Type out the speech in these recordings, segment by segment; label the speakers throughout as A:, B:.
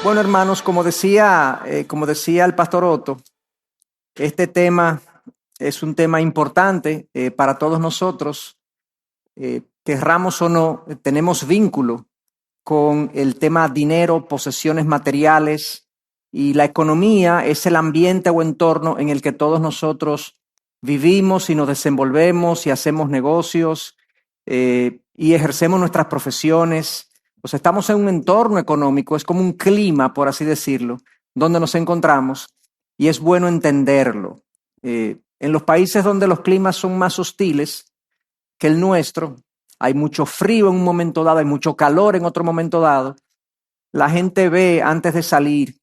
A: Bueno, hermanos, como decía el pastor Otto, este tema es un tema importante para todos nosotros. Querramos o no, tenemos vínculo con el tema dinero, posesiones materiales, y la economía es el ambiente o entorno en el que todos nosotros vivimos y nos desenvolvemos y hacemos negocios y ejercemos nuestras profesiones. Pues estamos en un entorno económico, es como un clima, por así decirlo, donde nos encontramos, y es bueno entenderlo. En los países donde los climas son más hostiles que el nuestro, hay mucho frío en un momento dado, hay mucho calor en otro momento dado, la gente ve antes de salir,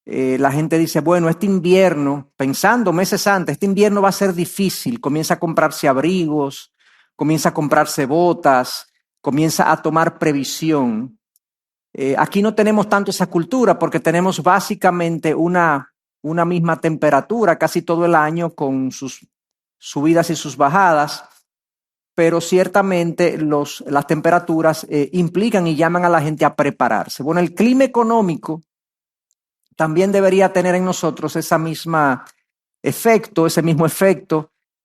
A: la gente dice, bueno, este invierno, pensando meses antes, este invierno va a ser difícil, comienza a comprarse abrigos, comienza a comprarse botas, comienza a tomar previsión. Aquí no tenemos tanto esa cultura porque tenemos básicamente una misma temperatura casi todo el año con sus subidas y sus bajadas, pero ciertamente las temperaturas implican y llaman a la gente a prepararse. Bueno, el clima económico también debería tener en nosotros ese mismo efecto.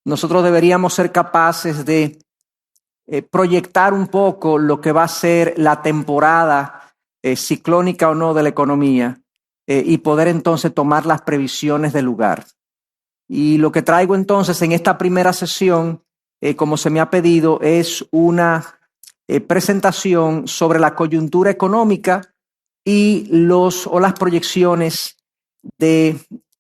A: Nosotros deberíamos ser capaces de proyectar un poco lo que va a ser la temporada ciclónica o no de la economía y poder entonces tomar las previsiones del lugar. Y lo que traigo entonces en esta primera sesión, como se me ha pedido, es una presentación sobre la coyuntura económica y las proyecciones de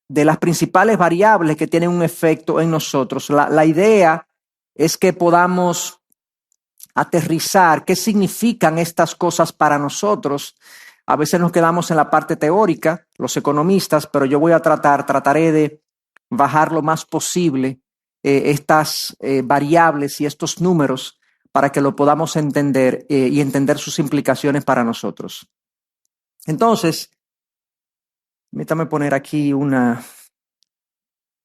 A: las principales variables que tienen un efecto en nosotros. La idea es que podamos aterrizar qué significan estas cosas para nosotros. A veces nos quedamos en la parte teórica, los economistas, pero yo trataré de bajar lo más posible estas variables y estos números para que lo podamos entender y entender sus implicaciones para nosotros. Entonces, permítame poner aquí un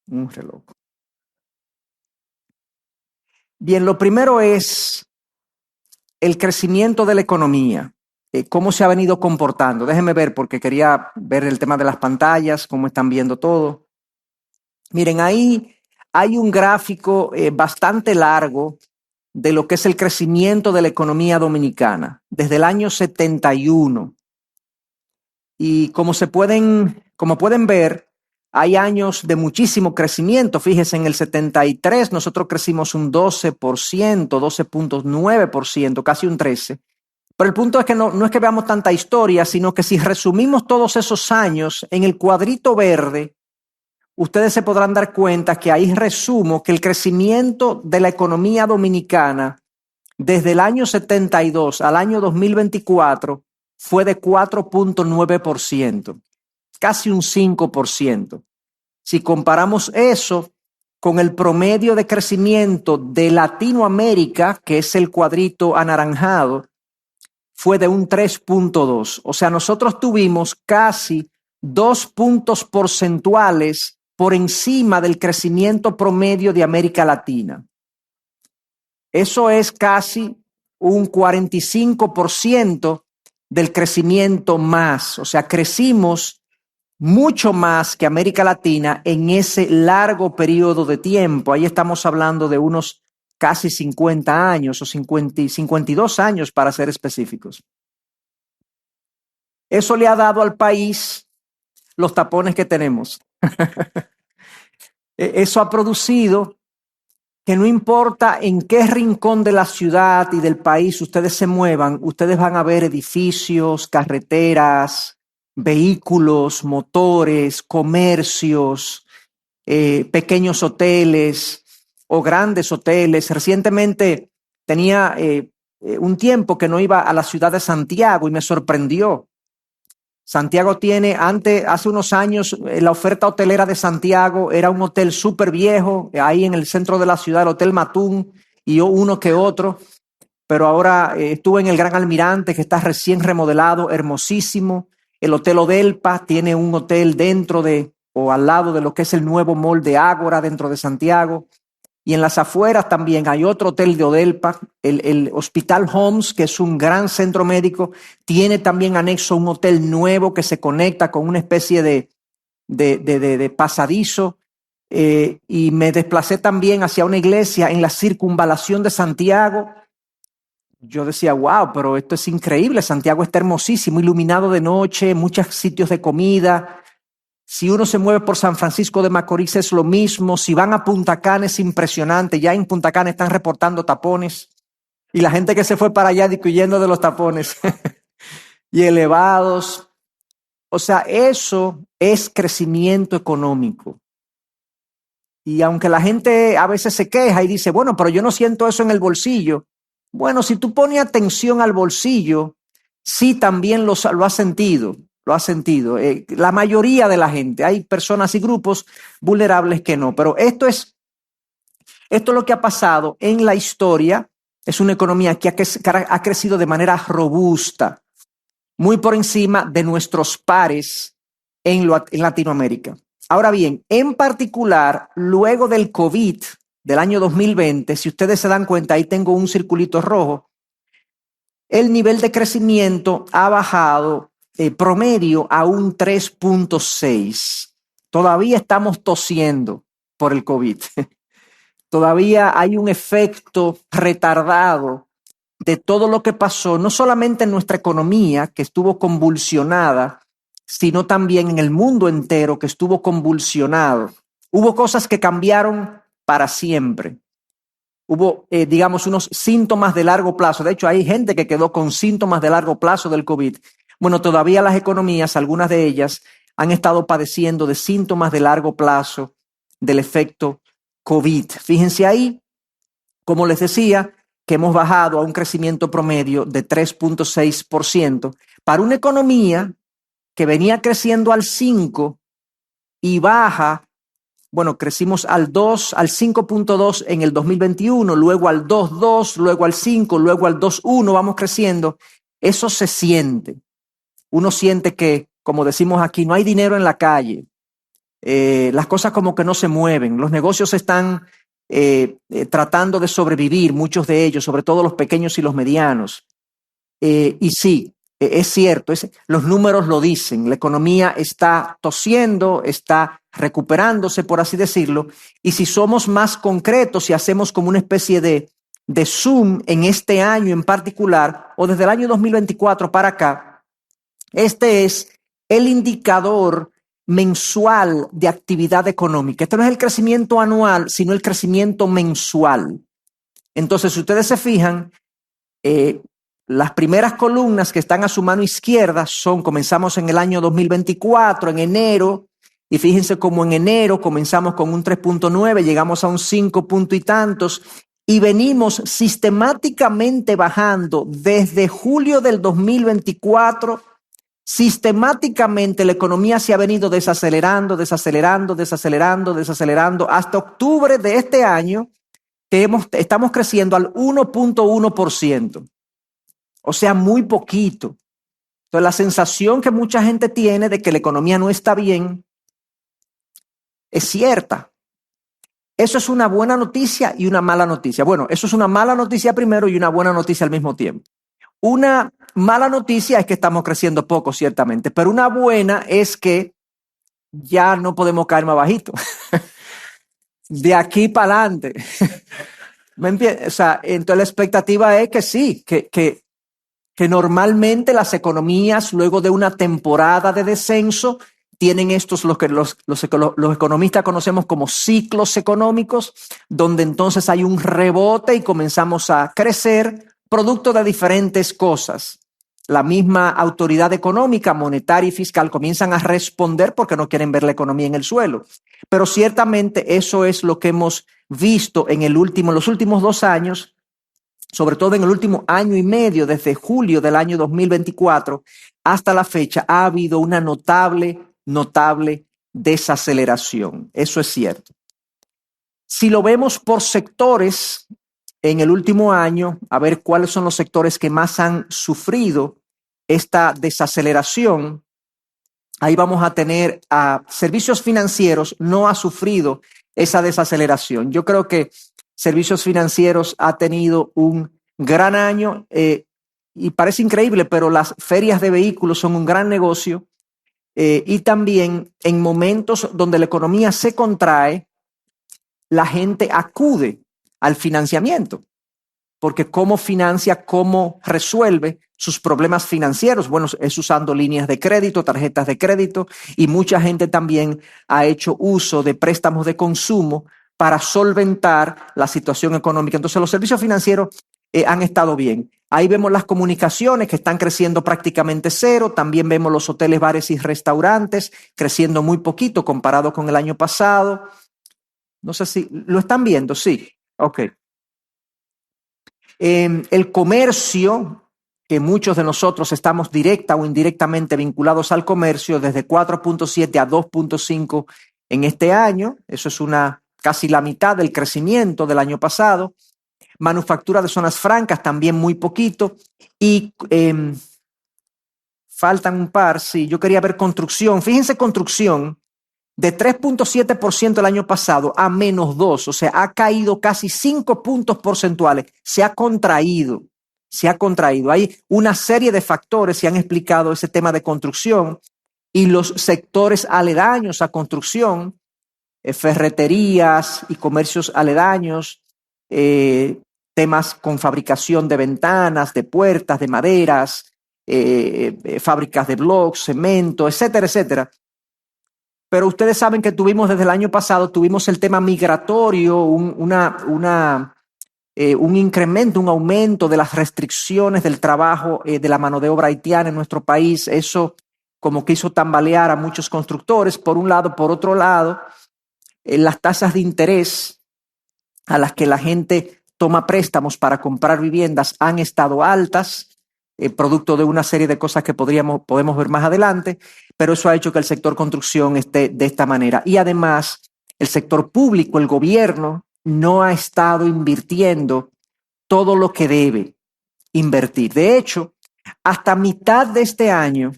A: reloj. Bien, lo primero es el crecimiento de la economía, cómo se ha venido comportando. Déjenme ver porque quería ver el tema de las pantallas, cómo están viendo todo. Miren, ahí hay un gráfico bastante largo de lo que es el crecimiento de la economía dominicana desde el año 71. Y como pueden ver, hay años de muchísimo crecimiento. Fíjense, en el 73 nosotros crecimos un 12%, 12.9%, casi un 13%. Pero el punto es que no es que veamos tanta historia, sino que si resumimos todos esos años en el cuadrito verde, ustedes se podrán dar cuenta que ahí resumo que el crecimiento de la economía dominicana desde el año 72 al año 2024 fue de 4.9%, casi un 5%. Si comparamos eso con el promedio de crecimiento de Latinoamérica, que es el cuadrito anaranjado, fue de un 3.2%. O sea, nosotros tuvimos casi 2 puntos porcentuales por encima del crecimiento promedio de América Latina. Eso es casi un 45% del crecimiento más. O sea, crecimos mucho más que América Latina en ese largo periodo de tiempo. Ahí estamos hablando de unos casi 50 años o 52 años para ser específicos. Eso le ha dado al país los tapones que tenemos. Eso ha producido que no importa en qué rincón de la ciudad y del país ustedes se muevan, ustedes van a ver edificios, carreteras, vehículos, motores, comercios, pequeños hoteles o grandes hoteles. Recientemente tenía un tiempo que no iba a la ciudad de Santiago y me sorprendió. Santiago hace unos años, la oferta hotelera de Santiago era un hotel súper viejo, ahí en el centro de la ciudad, el Hotel Matún, y uno que otro, pero ahora estuve en el Gran Almirante, que está recién remodelado, hermosísimo. El Hotel Odelpa tiene un hotel dentro o al lado de lo que es el nuevo mall de Ágora dentro de Santiago. y en las afueras también hay otro hotel de Odelpa, el Hospital Homs, que es un gran centro médico, tiene también anexo un hotel nuevo que se conecta con una especie de pasadizo, y me desplacé también hacia una iglesia en la circunvalación de Santiago. Yo decía, wow, pero esto es increíble, Santiago está hermosísimo, iluminado de noche, muchos sitios de comida. Si uno se mueve por San Francisco de Macorís es lo mismo, si van a Punta Cana es impresionante, ya en Punta Cana están reportando tapones y la gente que se fue para allá huyendo de los tapones y elevados. O sea, eso es crecimiento económico. Y aunque la gente a veces se queja y dice, bueno, pero yo no siento eso en el bolsillo. Bueno, si tú pones atención al bolsillo, sí también lo has sentido, lo has sentido. La mayoría de la gente, hay personas y grupos vulnerables que no, pero esto es lo que ha pasado en la historia. Es una economía que ha crecido de manera robusta, muy por encima de nuestros pares en Latinoamérica. Ahora bien, en particular, luego del COVID del año 2020, si ustedes se dan cuenta, ahí tengo un circulito rojo, el nivel de crecimiento ha bajado promedio a un 3.6. Todavía estamos tosiendo por el COVID. Todavía hay un efecto retardado de todo lo que pasó, no solamente en nuestra economía, que estuvo convulsionada, sino también en el mundo entero, que estuvo convulsionado. Hubo cosas que cambiaron para siempre. Hubo, digamos, unos síntomas de largo plazo. De hecho, hay gente que quedó con síntomas de largo plazo del COVID. Bueno, todavía las economías, algunas de ellas, han estado padeciendo de síntomas de largo plazo del efecto COVID. Fíjense ahí, como les decía, que hemos bajado a un crecimiento promedio de 3.6% para una economía que venía creciendo al 5% y baja. Bueno, crecimos al 5.2 en el 2021, luego al 2.2, luego al 5, luego al 2.1, vamos creciendo. Eso se siente. Uno siente que, como decimos aquí, no hay dinero en la calle. Las cosas como que no se mueven. Los negocios están tratando de sobrevivir, muchos de ellos, sobre todo los pequeños y los medianos. Y sí, es cierto, los números lo dicen, la economía está tosiendo, está recuperándose, por así decirlo, y si somos más concretos y hacemos como una especie de zoom en este año en particular, o desde el año 2024 para acá, este es el indicador mensual de actividad económica. Este no es el crecimiento anual, sino el crecimiento mensual. Entonces, si ustedes se fijan, las primeras columnas que están a su mano izquierda comenzamos en el año 2024, en enero, y fíjense cómo en enero comenzamos con un 3.9, llegamos a un 5 punto y tantos, y venimos sistemáticamente bajando desde julio del 2024. Sistemáticamente la economía se ha venido desacelerando hasta octubre de este año, que estamos creciendo al 1.1%. O sea, muy poquito. Entonces, la sensación que mucha gente tiene de que la economía no está bien es cierta. Eso es una buena noticia y una mala noticia. Bueno, eso es una mala noticia primero y una buena noticia al mismo tiempo. Una mala noticia es que estamos creciendo poco, ciertamente, pero una buena es que ya no podemos caer más bajito. De aquí para adelante. ¿Me entiendes? O sea, entonces la expectativa es que sí, que normalmente las economías, luego de una temporada de descenso, tienen estos lo que los economistas conocemos como ciclos económicos, donde entonces hay un rebote y comenzamos a crecer producto de diferentes cosas. La misma autoridad económica, monetaria y fiscal comienzan a responder porque no quieren ver la economía en el suelo. Pero ciertamente eso es lo que hemos visto en los últimos 2 años, sobre todo en el último año y medio, desde julio del año 2024 hasta la fecha, ha habido una notable desaceleración. Eso es cierto. Si lo vemos por sectores, en el último año, a ver cuáles son los sectores que más han sufrido esta desaceleración, ahí vamos a tener a servicios financieros, no ha sufrido esa desaceleración. Yo creo que Servicios Financieros ha tenido un gran año y parece increíble, pero las ferias de vehículos son un gran negocio y también en momentos donde la economía se contrae, la gente acude al financiamiento, porque cómo financia, cómo resuelve sus problemas financieros. Bueno, es usando líneas de crédito, tarjetas de crédito, y mucha gente también ha hecho uso de préstamos de consumo para solventar la situación económica. Entonces, los servicios financieros han estado bien. Ahí vemos las comunicaciones que están creciendo prácticamente cero. También vemos los hoteles, bares y restaurantes creciendo muy poquito comparado con el año pasado. No sé si lo están viendo. Sí. Ok. El comercio, que muchos de nosotros estamos directa o indirectamente vinculados al comercio, desde 4.7 a 2.5 en este año. Eso es casi la mitad del crecimiento del año pasado. Manufactura de zonas francas también muy poquito. Y faltan un par. Sí, yo quería ver construcción. Fíjense, construcción de 3.7% el año pasado a menos 2, o sea, ha caído casi 5 puntos porcentuales, se ha contraído. Hay una serie de factores que han explicado ese tema de construcción y los sectores aledaños a construcción, ferreterías y comercios aledaños, temas con fabricación de ventanas, de puertas, de maderas, fábricas de bloques, cemento, etcétera, etcétera. Pero ustedes saben que desde el año pasado, tuvimos el tema migratorio, un incremento, un aumento de las restricciones del trabajo de la mano de obra haitiana en nuestro país. Eso como que hizo tambalear a muchos constructores, por un lado. Por otro lado, las tasas de interés a las que la gente toma préstamos para comprar viviendas han estado altas, producto de una serie de cosas que podemos ver más adelante, pero eso ha hecho que el sector construcción esté de esta manera. Y además, el sector público, el gobierno, no ha estado invirtiendo todo lo que debe invertir. De hecho, hasta mitad de este año,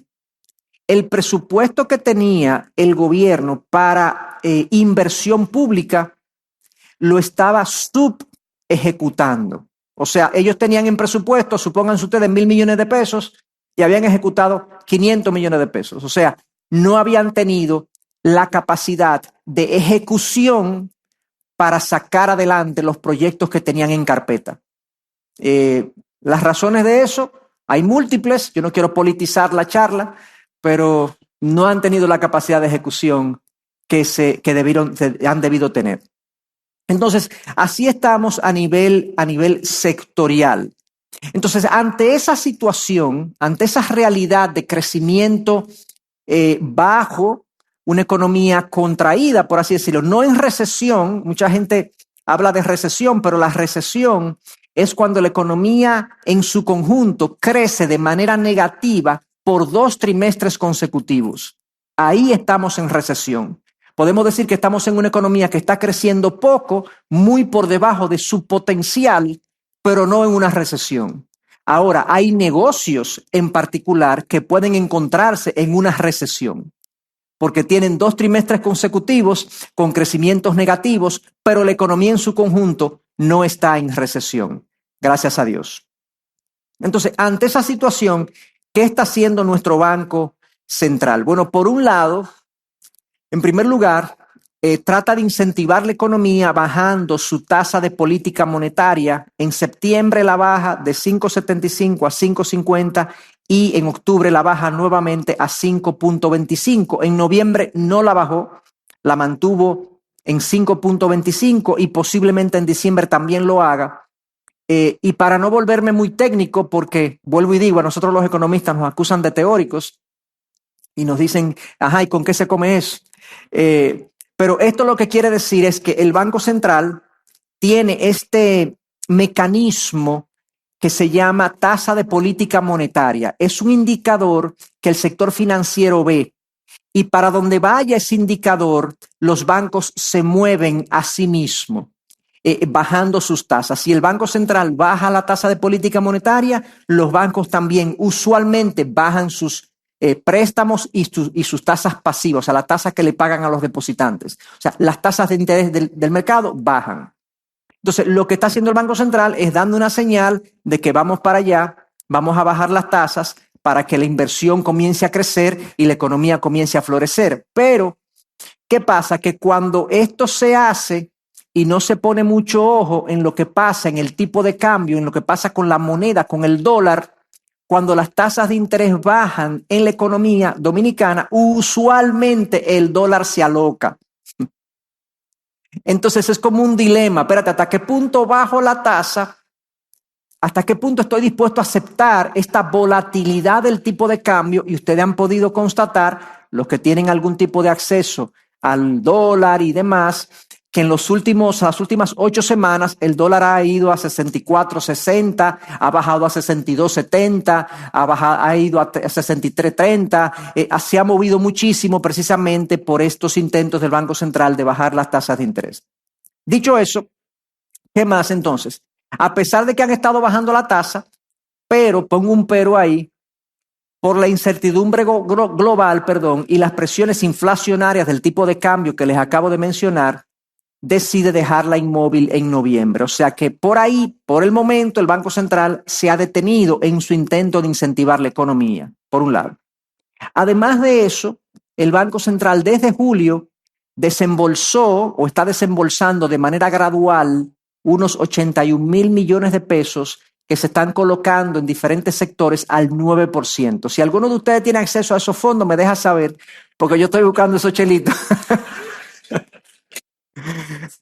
A: el presupuesto que tenía el gobierno para inversión pública lo estaba subejecutando. O sea, ellos tenían en presupuesto, supónganse ustedes, 1.000 millones de pesos y habían ejecutado 500 millones de pesos. O sea, no habían tenido la capacidad de ejecución para sacar adelante los proyectos que tenían en carpeta. Las razones de eso, hay múltiples. Yo no quiero politizar la charla, pero no han tenido la capacidad de ejecución que han debido tener. Entonces, así estamos a nivel sectorial. Entonces, ante esa situación, ante esa realidad de crecimiento bajo, una economía contraída, por así decirlo, no en recesión, mucha gente habla de recesión, pero la recesión es cuando la economía en su conjunto crece de manera negativa por 2 trimestres consecutivos. Ahí estamos en recesión. Podemos decir que estamos en una economía que está creciendo poco, muy por debajo de su potencial, pero no en una recesión. Ahora, hay negocios en particular que pueden encontrarse en una recesión, porque tienen 2 trimestres consecutivos con crecimientos negativos, pero la economía en su conjunto no está en recesión, gracias a Dios. Entonces, ante esa situación, ¿qué está haciendo nuestro Banco Central? Bueno, por un lado, en primer lugar, trata de incentivar la economía bajando su tasa de política monetaria. En septiembre la baja de 5.75 a 5.50 y en octubre la baja nuevamente a 5.25. En noviembre no la bajó, la mantuvo en 5.25 y posiblemente en diciembre también lo haga. Y para no volverme muy técnico, porque vuelvo y digo, a nosotros los economistas nos acusan de teóricos y nos dicen, ajá, ¿y con qué se come eso? Pero esto lo que quiere decir es que el Banco Central tiene este mecanismo que se llama tasa de política monetaria. Es un indicador que el sector financiero ve y para donde vaya ese indicador, los bancos se mueven a sí mismos, bajando sus tasas. Si el Banco Central baja la tasa de política monetaria, los bancos también usualmente bajan sus préstamos y sus tasas pasivas, o sea, la tasa que le pagan a los depositantes. O sea, las tasas de interés del mercado bajan. Entonces, lo que está haciendo el Banco Central es dando una señal de que vamos para allá, vamos a bajar las tasas para que la inversión comience a crecer y la economía comience a florecer. Pero, ¿qué pasa? Que cuando esto se hace y no se pone mucho ojo en lo que pasa en el tipo de cambio, en lo que pasa con la moneda, con el dólar, cuando las tasas de interés bajan en la economía dominicana, usualmente el dólar se aloca. Entonces es como un dilema, espérate, ¿hasta qué punto bajo la tasa? ¿Hasta qué punto estoy dispuesto a aceptar esta volatilidad del tipo de cambio? Y ustedes han podido constatar, los que tienen algún tipo de acceso al dólar y demás, que en las últimas 8 semanas el dólar ha ido a 64.60, ha bajado a 62.70, ha ido a 63.30, se ha movido muchísimo precisamente por estos intentos del Banco Central de bajar las tasas de interés. Dicho eso, ¿qué más entonces? A pesar de que han estado bajando la tasa, pero pongo un pero ahí, por la incertidumbre global, y las presiones inflacionarias del tipo de cambio que les acabo de mencionar, decide dejarla inmóvil en noviembre. O sea que por ahí, por el momento, el Banco Central se ha detenido en su intento de incentivar la economía, por un lado. Además de eso, el Banco Central desde julio desembolsó o está desembolsando de manera gradual unos 81.000 millones de pesos que se están colocando en diferentes sectores al 9%. Si alguno de ustedes tiene acceso a esos fondos, me deja saber, porque yo estoy buscando esos chelitos.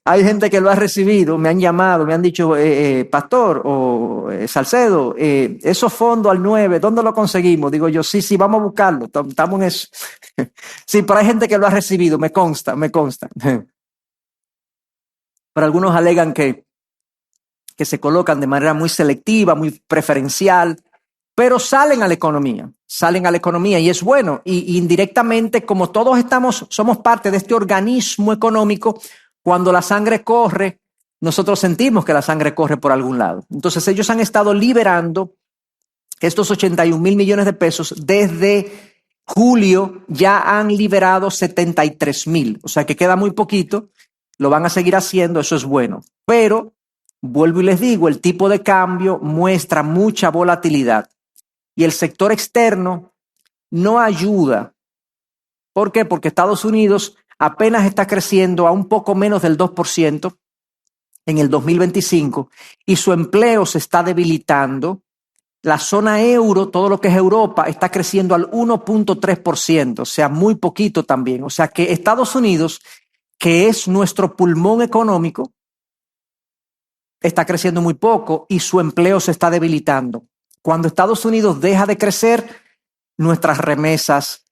A: Hay gente que lo ha recibido, me han llamado, me han dicho, Pastor o Salcedo, esos fondos al 9, ¿dónde lo conseguimos? Digo yo, sí, vamos a buscarlo, estamos en eso. Sí, pero hay gente que lo ha recibido, me consta. Pero algunos alegan que se colocan de manera muy selectiva, muy preferencial, pero salen a la economía y es bueno. Y indirectamente, como todos somos parte de este organismo económico, cuando la sangre corre, nosotros sentimos que la sangre corre por algún lado. Entonces ellos han estado liberando estos 81.000 millones de pesos. Desde julio ya han liberado 73.000, o sea que queda muy poquito, lo van a seguir haciendo, eso es bueno. Pero, vuelvo y les digo, el tipo de cambio muestra mucha volatilidad y el sector externo no ayuda. ¿Por qué? Porque Estados Unidos apenas está creciendo a un poco menos del 2% en el 2025 y su empleo se está debilitando. La zona euro, todo lo que es Europa, está creciendo al 1.3%, o sea, muy poquito también. O sea que Estados Unidos, que es nuestro pulmón económico, está creciendo muy poco y su empleo se está debilitando. Cuando Estados Unidos deja de crecer, nuestras remesas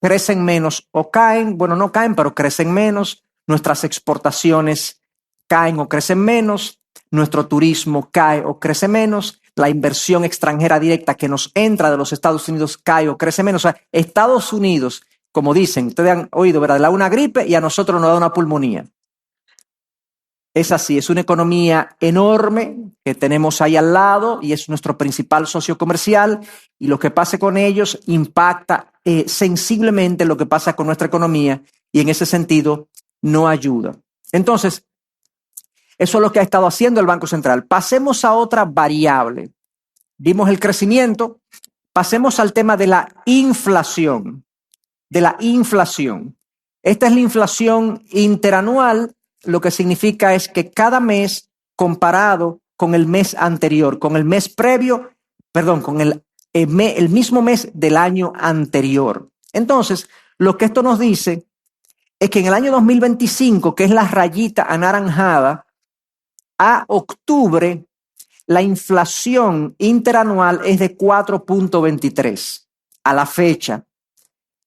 A: crecen menos o caen, bueno, no caen, pero crecen menos, nuestras exportaciones caen o crecen menos, nuestro turismo cae o crece menos, la inversión extranjera directa que nos entra de los Estados Unidos cae o crece menos. O sea, Estados Unidos, como dicen, ustedes han oído, ¿verdad? Le da una gripe y a nosotros nos da una pulmonía. Es así, es una economía enorme que tenemos ahí al lado y es nuestro principal socio comercial, y lo que pase con ellos impacta sensiblemente lo que pasa con nuestra economía y en ese sentido no ayuda. Entonces, eso es lo que ha estado haciendo el Banco Central. Pasemos a otra variable. Vimos el crecimiento, pasemos al tema de la inflación. Esta es la inflación interanual. Lo que significa es que cada mes comparado con el mes anterior, con el mes previo, con el mismo mes del año anterior. Entonces, lo que esto nos dice es que en el año 2025, que es la rayita anaranjada, a octubre, la inflación interanual es de 4.23 a la fecha.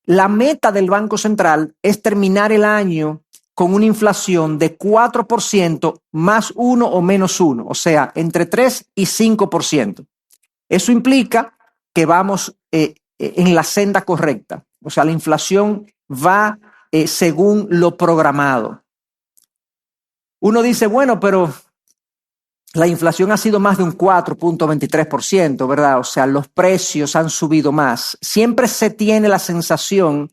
A: La meta del Banco Central es terminar el año con una inflación de 4% más 1 o menos 1, o sea, entre 3 y 5%. Eso implica que vamos en la senda correcta, o sea, la inflación va según lo programado. Uno dice, bueno, pero la inflación ha sido más de un 4.23%, ¿verdad? O sea, los precios han subido más. Siempre se tiene la sensación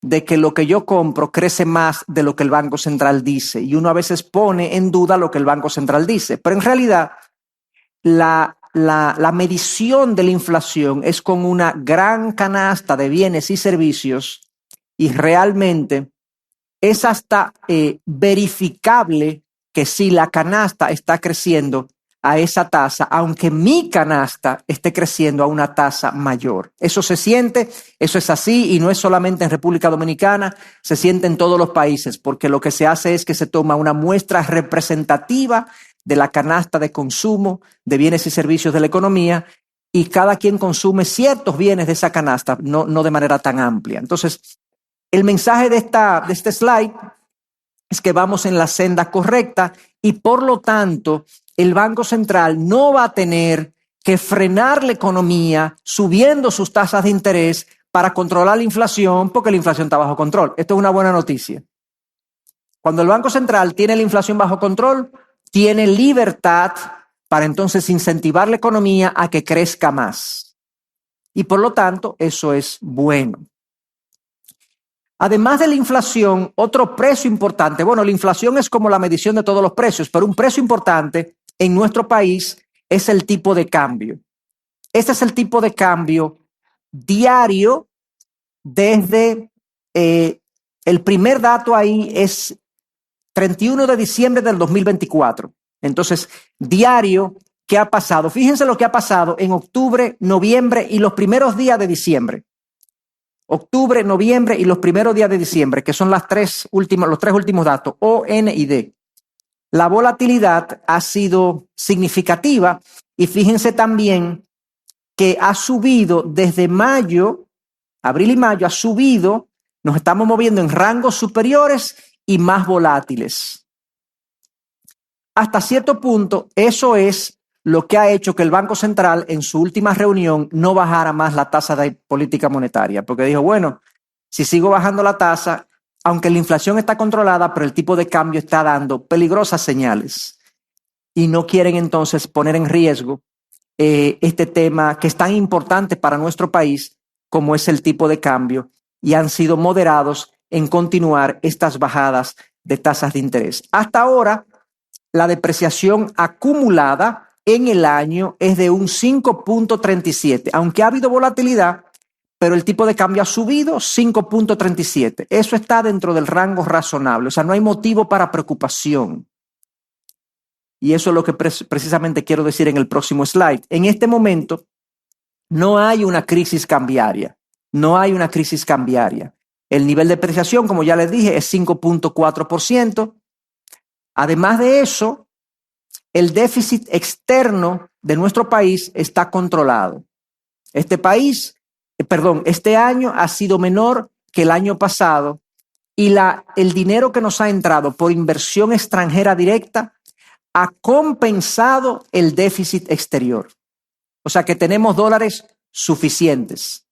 A: de que lo que yo compro crece más de lo que el Banco Central dice, y uno a veces pone en duda lo que el Banco Central dice, pero en realidad la medición de la inflación es con una gran canasta de bienes y servicios, y realmente es hasta verificable que si la canasta está creciendo a esa tasa, aunque mi canasta esté creciendo a una tasa mayor. Eso se siente, eso es así, y no es solamente en República Dominicana, se siente en todos los países, porque lo que se hace es que se toma una muestra representativa de la canasta de consumo de bienes y servicios de la economía, y cada quien consume ciertos bienes de esa canasta, no de manera tan amplia. Entonces, el mensaje de este slide es que vamos en la senda correcta, y por lo tanto el Banco Central no va a tener que frenar la economía subiendo sus tasas de interés para controlar la inflación, porque la inflación está bajo control. Esto es una buena noticia. Cuando el Banco Central tiene la inflación bajo control, tiene libertad para entonces incentivar la economía a que crezca más. Y por lo tanto, eso es bueno. Además de la inflación, otro precio importante, bueno, la inflación es como la medición de todos los precios, pero un precio importante en nuestro país es el tipo de cambio. Este es el tipo de cambio diario desde, el primer dato ahí es 31 de diciembre del 2024. Entonces, diario, ¿qué ha pasado? Fíjense lo que ha pasado en octubre, noviembre y los primeros días de diciembre. Octubre, noviembre y los primeros días de diciembre, que son los tres últimos datos, O, N y D. La volatilidad ha sido significativa, y fíjense también que ha subido desde mayo, abril y mayo, ha subido, nos estamos moviendo en rangos superiores y más volátiles. Hasta cierto punto, eso es lo que ha hecho que el Banco Central en su última reunión no bajara más la tasa de política monetaria, porque dijo, bueno, si sigo bajando la tasa, aunque la inflación está controlada, pero el tipo de cambio está dando peligrosas señales, y no quieren entonces poner en riesgo este tema que es tan importante para nuestro país como es el tipo de cambio, y han sido moderados en continuar estas bajadas de tasas de interés. Hasta ahora, la depreciación acumulada en el año es de un 5.37, aunque ha habido volatilidad, pero el tipo de cambio ha subido 5.37. Eso está dentro del rango razonable, o sea, no hay motivo para preocupación. Y eso es lo que precisamente quiero decir en el próximo slide. En este momento no hay una crisis cambiaria, no hay una crisis cambiaria. El nivel de depreciación, como ya les dije, es 5.4%. Además de eso, el déficit externo de nuestro país está controlado. Este año ha sido menor que el año pasado, y el dinero que nos ha entrado por inversión extranjera directa ha compensado el déficit exterior. O sea que tenemos dólares suficientes.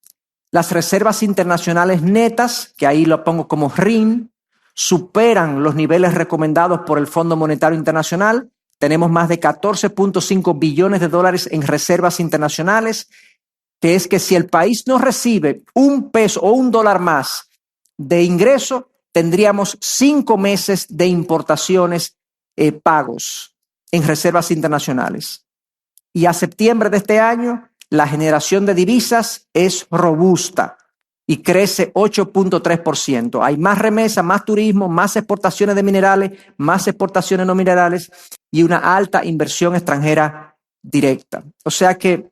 A: Las reservas internacionales netas, que ahí lo pongo como RIN, superan los niveles recomendados por el Fondo Monetario Internacional. Tenemos más de 14.5 billones de dólares en reservas internacionales, que es que si el país no recibe un peso o un dólar más de ingreso, tendríamos 5 meses de importaciones pagos en reservas internacionales. Y a septiembre de este año, la generación de divisas es robusta y crece 8.3%. Hay más remesas, más turismo, más exportaciones de minerales, más exportaciones no minerales y una alta inversión extranjera directa. O sea que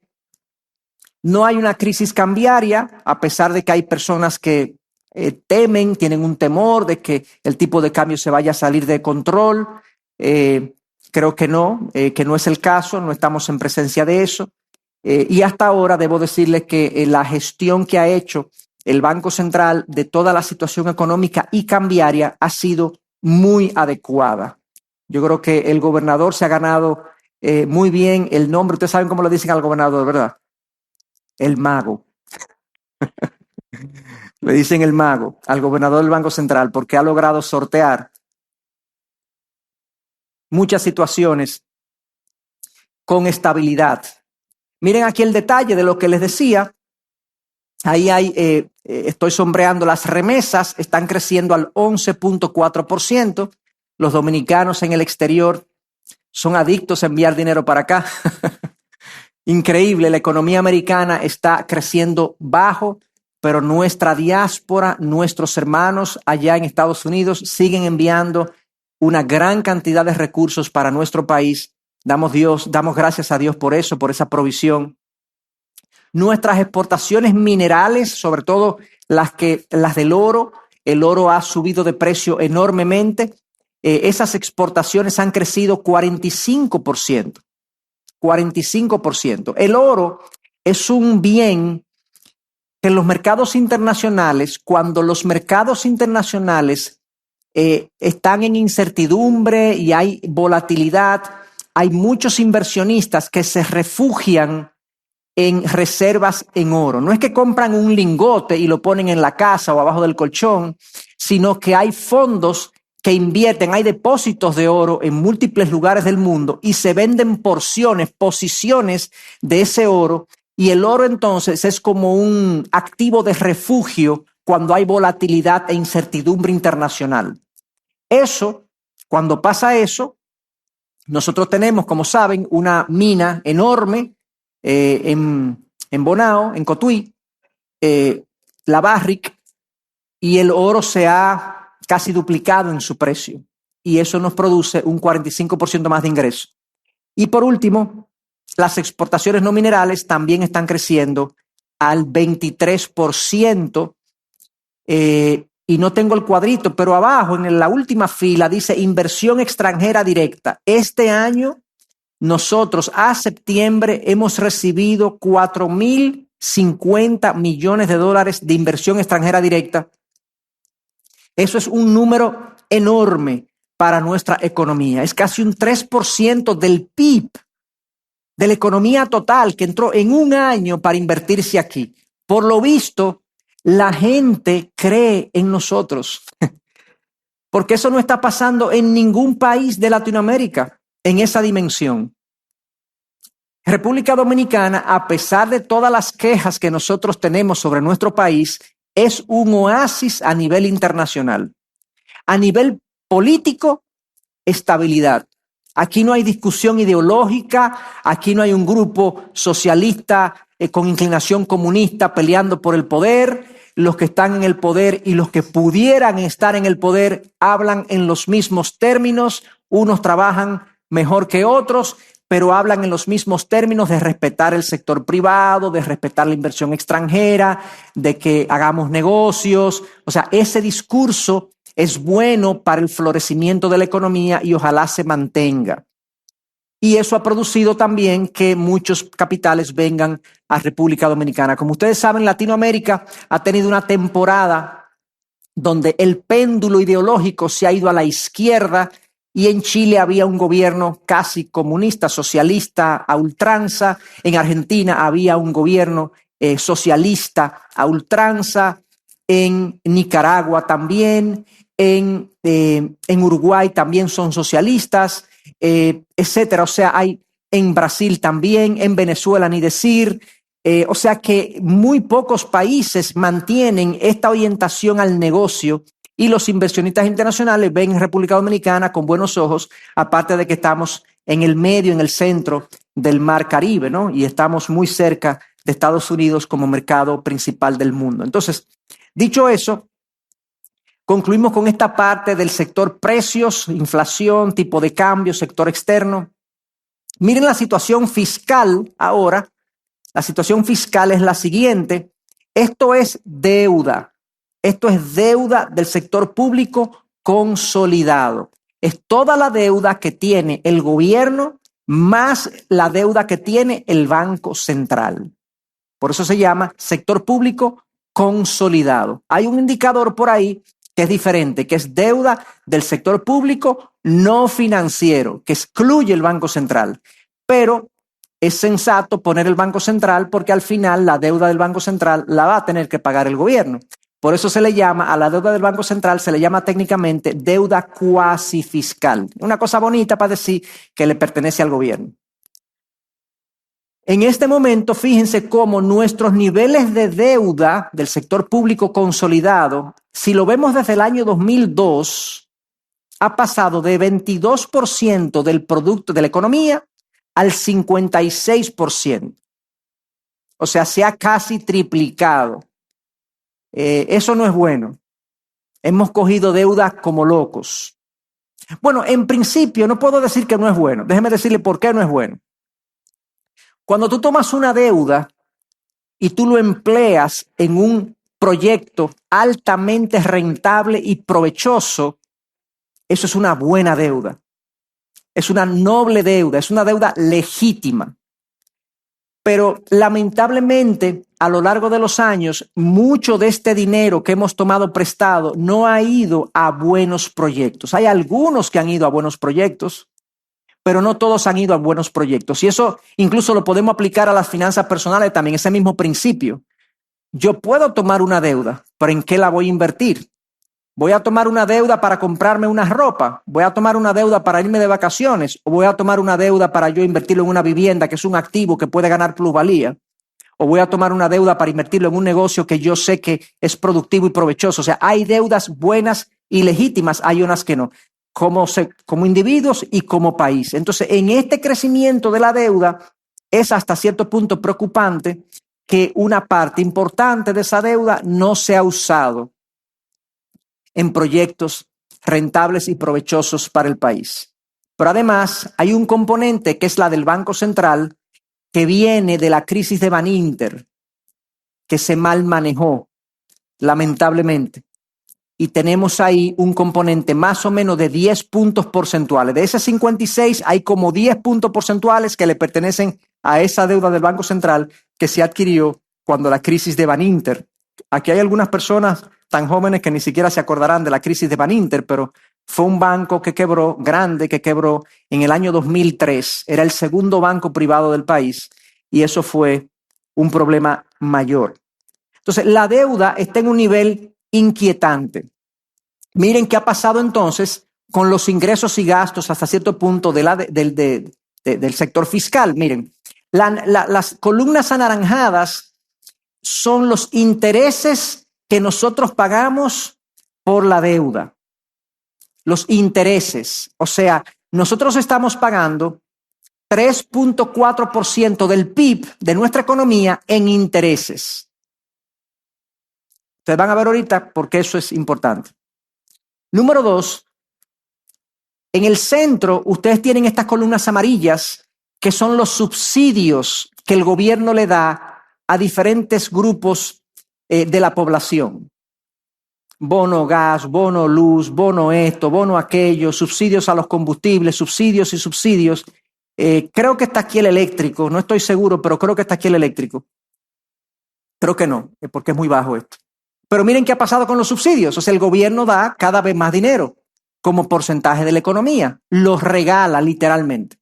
A: no hay una crisis cambiaria, a pesar de que hay personas que temen, tienen un temor de que el tipo de cambio se vaya a salir de control. Creo que no es el caso, no estamos en presencia de eso. Y hasta ahora debo decirles que la gestión que ha hecho el Banco Central de toda la situación económica y cambiaria ha sido muy adecuada. Yo creo que el gobernador se ha ganado muy bien el nombre. Ustedes saben cómo le dicen al gobernador, ¿verdad? El mago. Le dicen el mago al gobernador del Banco Central porque ha logrado sortear muchas situaciones con estabilidad. Miren aquí el detalle de lo que les decía. Ahí estoy sombreando las remesas, están creciendo al 11.4%. Los dominicanos en el exterior son adictos a enviar dinero para acá. Increíble, la economía americana está creciendo bajo, pero nuestra diáspora, nuestros hermanos allá en Estados Unidos siguen enviando una gran cantidad de recursos para nuestro país. Damos gracias a Dios por eso, por esa provisión. Nuestras exportaciones minerales, sobre todo las del oro, el oro ha subido de precio enormemente. Esas exportaciones han crecido 45%. 45%. El oro es un bien que en los mercados internacionales, cuando los mercados internacionales están en incertidumbre y hay volatilidad, hay muchos inversionistas que se refugian en reservas en oro. No es que compran un lingote y lo ponen en la casa o abajo del colchón, sino que hay fondos que invierten, hay depósitos de oro en múltiples lugares del mundo y se venden posiciones de ese oro, y el oro entonces es como un activo de refugio cuando hay volatilidad e incertidumbre internacional. Cuando pasa eso, nosotros tenemos, como saben, una mina enorme en Bonao, en Cotuí, la Barrick, y el oro se ha casi duplicado en su precio, y eso nos produce un 45% más de ingreso. Y por último, las exportaciones no minerales también están creciendo al 23%, y no tengo el cuadrito, pero abajo en la última fila dice inversión extranjera directa. Este año nosotros a septiembre hemos recibido 4.050 millones de dólares de inversión extranjera directa. Eso es un número enorme para nuestra economía. Es casi un 3% del PIB, de la economía total, que entró en un año para invertirse aquí. Por lo visto, la gente cree en nosotros, porque eso no está pasando en ningún país de Latinoamérica en esa dimensión. República Dominicana, a pesar de todas las quejas que nosotros tenemos sobre nuestro país, es un oasis a nivel internacional. A nivel político, estabilidad. Aquí no hay discusión ideológica, aquí no hay un grupo socialista con inclinación comunista peleando por el poder. Los que están en el poder y los que pudieran estar en el poder hablan en los mismos términos. Unos trabajan mejor que otros, pero hablan en los mismos términos de respetar el sector privado, de respetar la inversión extranjera, de que hagamos negocios. O sea, ese discurso es bueno para el florecimiento de la economía y ojalá se mantenga. Y eso ha producido también que muchos capitales vengan a República Dominicana. Como ustedes saben, Latinoamérica ha tenido una temporada donde el péndulo ideológico se ha ido a la izquierda, y en Chile había un gobierno casi comunista, socialista a ultranza. En Argentina había un gobierno socialista a ultranza. En Nicaragua también. En Uruguay también son socialistas, etcétera. O sea, hay en Brasil también, en Venezuela ni decir. O sea que muy pocos países mantienen esta orientación al negocio, y los inversionistas internacionales ven en República Dominicana con buenos ojos, aparte de que estamos en el medio, en el centro del Mar Caribe, ¿no? Y estamos muy cerca de Estados Unidos como mercado principal del mundo. Entonces, dicho eso, concluimos con esta parte del sector precios, inflación, tipo de cambio, sector externo. Miren la situación fiscal ahora. La situación fiscal es la siguiente. Esto es deuda. Esto es deuda del sector público consolidado. Es toda la deuda que tiene el gobierno más la deuda que tiene el Banco Central. Por eso se llama sector público consolidado. Hay un indicador por ahí que es diferente, que es deuda del sector público no financiero, que excluye el Banco Central. Pero es sensato poner el Banco Central porque al final la deuda del Banco Central la va a tener que pagar el gobierno. Por eso se le llama, a la deuda del Banco Central se le llama técnicamente deuda cuasi fiscal. Una cosa bonita para decir que le pertenece al gobierno. En este momento, fíjense cómo nuestros niveles de deuda del sector público consolidado, si lo vemos desde el año 2002, ha pasado de 22% del producto de la economía al 56%. O sea, se ha casi triplicado. Eso no es bueno. Hemos cogido deuda como locos. Bueno, en principio no puedo decir que no es bueno. Déjeme decirle por qué no es bueno. Cuando tú tomas una deuda y tú lo empleas en un proyecto altamente rentable y provechoso, eso es una buena deuda. Es una noble deuda, es una deuda legítima. Pero lamentablemente, a lo largo de los años, mucho de este dinero que hemos tomado prestado no ha ido a buenos proyectos. Hay algunos que han ido a buenos proyectos, pero no todos han ido a buenos proyectos. Y eso incluso lo podemos aplicar a las finanzas personales también, ese mismo principio. Yo puedo tomar una deuda, pero ¿en qué la voy a invertir? ¿Voy a tomar una deuda para comprarme una ropa? ¿Voy a tomar una deuda para irme de vacaciones? ¿O voy a tomar una deuda para yo invertirlo en una vivienda que es un activo que puede ganar plusvalía? ¿O voy a tomar una deuda para invertirlo en un negocio que yo sé que es productivo y provechoso? O sea, hay deudas buenas y legítimas, hay unas que no, como individuos y como país. Entonces, en este crecimiento de la deuda es hasta cierto punto preocupante que una parte importante de esa deuda no se ha usado en proyectos rentables y provechosos para el país. Pero además hay un componente que es la del Banco Central que viene de la crisis de Baninter, que se mal manejó, lamentablemente. Y tenemos ahí un componente más o menos de 10 puntos porcentuales. De esas 56 hay como 10 puntos porcentuales que le pertenecen a esa deuda del Banco Central que se adquirió cuando la crisis de Baninter. Aquí hay algunas personas tan jóvenes que ni siquiera se acordarán de la crisis de Baninter, pero fue un banco que quebró, grande, que quebró en el año 2003. Era el segundo banco privado del país y eso fue un problema mayor. Entonces, la deuda está en un nivel inquietante. Miren qué ha pasado entonces con los ingresos y gastos hasta cierto punto del sector fiscal. Miren, las columnas anaranjadas son los intereses que nosotros pagamos por la deuda. Los intereses, o sea, nosotros estamos pagando 3.4% del PIB de nuestra economía en intereses. Ustedes van a ver ahorita por qué eso es importante. Número 2, en el centro ustedes tienen estas columnas amarillas que son los subsidios que el gobierno le da a diferentes grupos de la población. Bono gas, bono luz, bono esto, bono aquello, subsidios a los combustibles, subsidios y subsidios. Creo que está aquí el eléctrico, no estoy seguro, pero creo que está aquí el eléctrico. Creo que no, porque es muy bajo esto. Pero miren qué ha pasado con los subsidios. O sea, el gobierno da cada vez más dinero como porcentaje de la economía. Los regala literalmente.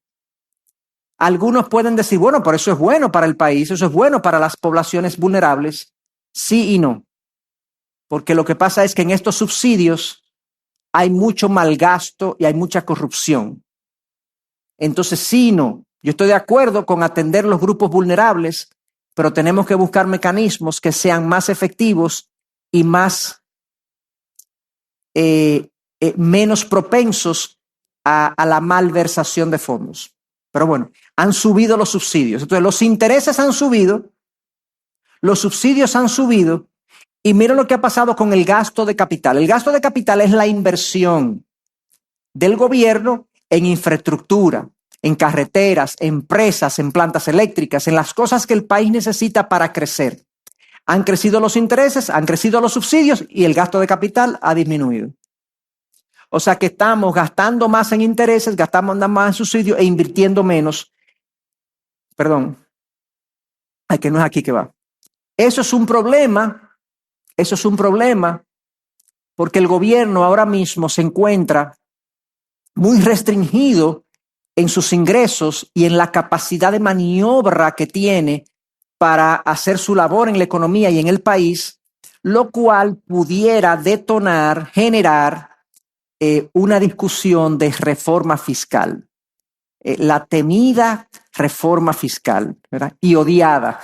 A: Algunos pueden decir, bueno, pero eso es bueno para el país, eso es bueno para las poblaciones vulnerables. Sí y no. Porque lo que pasa es que en estos subsidios hay mucho malgasto y hay mucha corrupción. Entonces, sí y no. Yo estoy de acuerdo con atender los grupos vulnerables, pero tenemos que buscar mecanismos que sean más efectivos y más menos propensos a la malversación de fondos. Pero bueno, han subido los subsidios. Entonces, los intereses han subido, los subsidios han subido, y miren lo que ha pasado con el gasto de capital. El gasto de capital es la inversión del gobierno en infraestructura, en carreteras, en presas, en plantas eléctricas, en las cosas que el país necesita para crecer. Han crecido los intereses, han crecido los subsidios y el gasto de capital ha disminuido. O sea que estamos gastando más en intereses, gastando más en subsidios e invirtiendo menos. Perdón, ay, que no es aquí que va. Eso es un problema porque el gobierno ahora mismo se encuentra muy restringido en sus ingresos y en la capacidad de maniobra que tiene para hacer su labor en la economía y en el país, lo cual pudiera generar una discusión de reforma fiscal. la temida reforma fiscal, ¿verdad? Y odiada.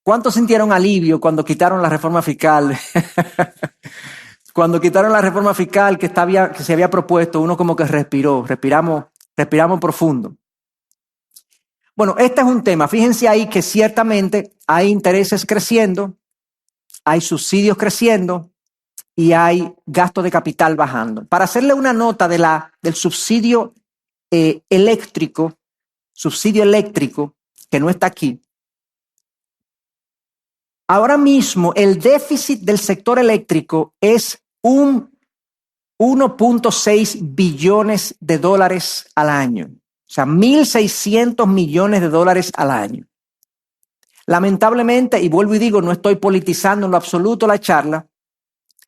A: ¿Cuántos sintieron alivio cuando quitaron la reforma fiscal? Cuando quitaron la reforma fiscal que se había propuesto, uno como que respiramos profundo. Bueno, este es un tema. Fíjense ahí que ciertamente hay intereses creciendo, hay subsidios creciendo y hay gasto de capital bajando. Para hacerle una nota del subsidio eléctrico, que no está aquí. Ahora mismo el déficit del sector eléctrico es 1.6 billones de dólares al año. O sea, 1.600 millones de dólares al año. Lamentablemente, y vuelvo y digo, no estoy politizando en lo absoluto la charla,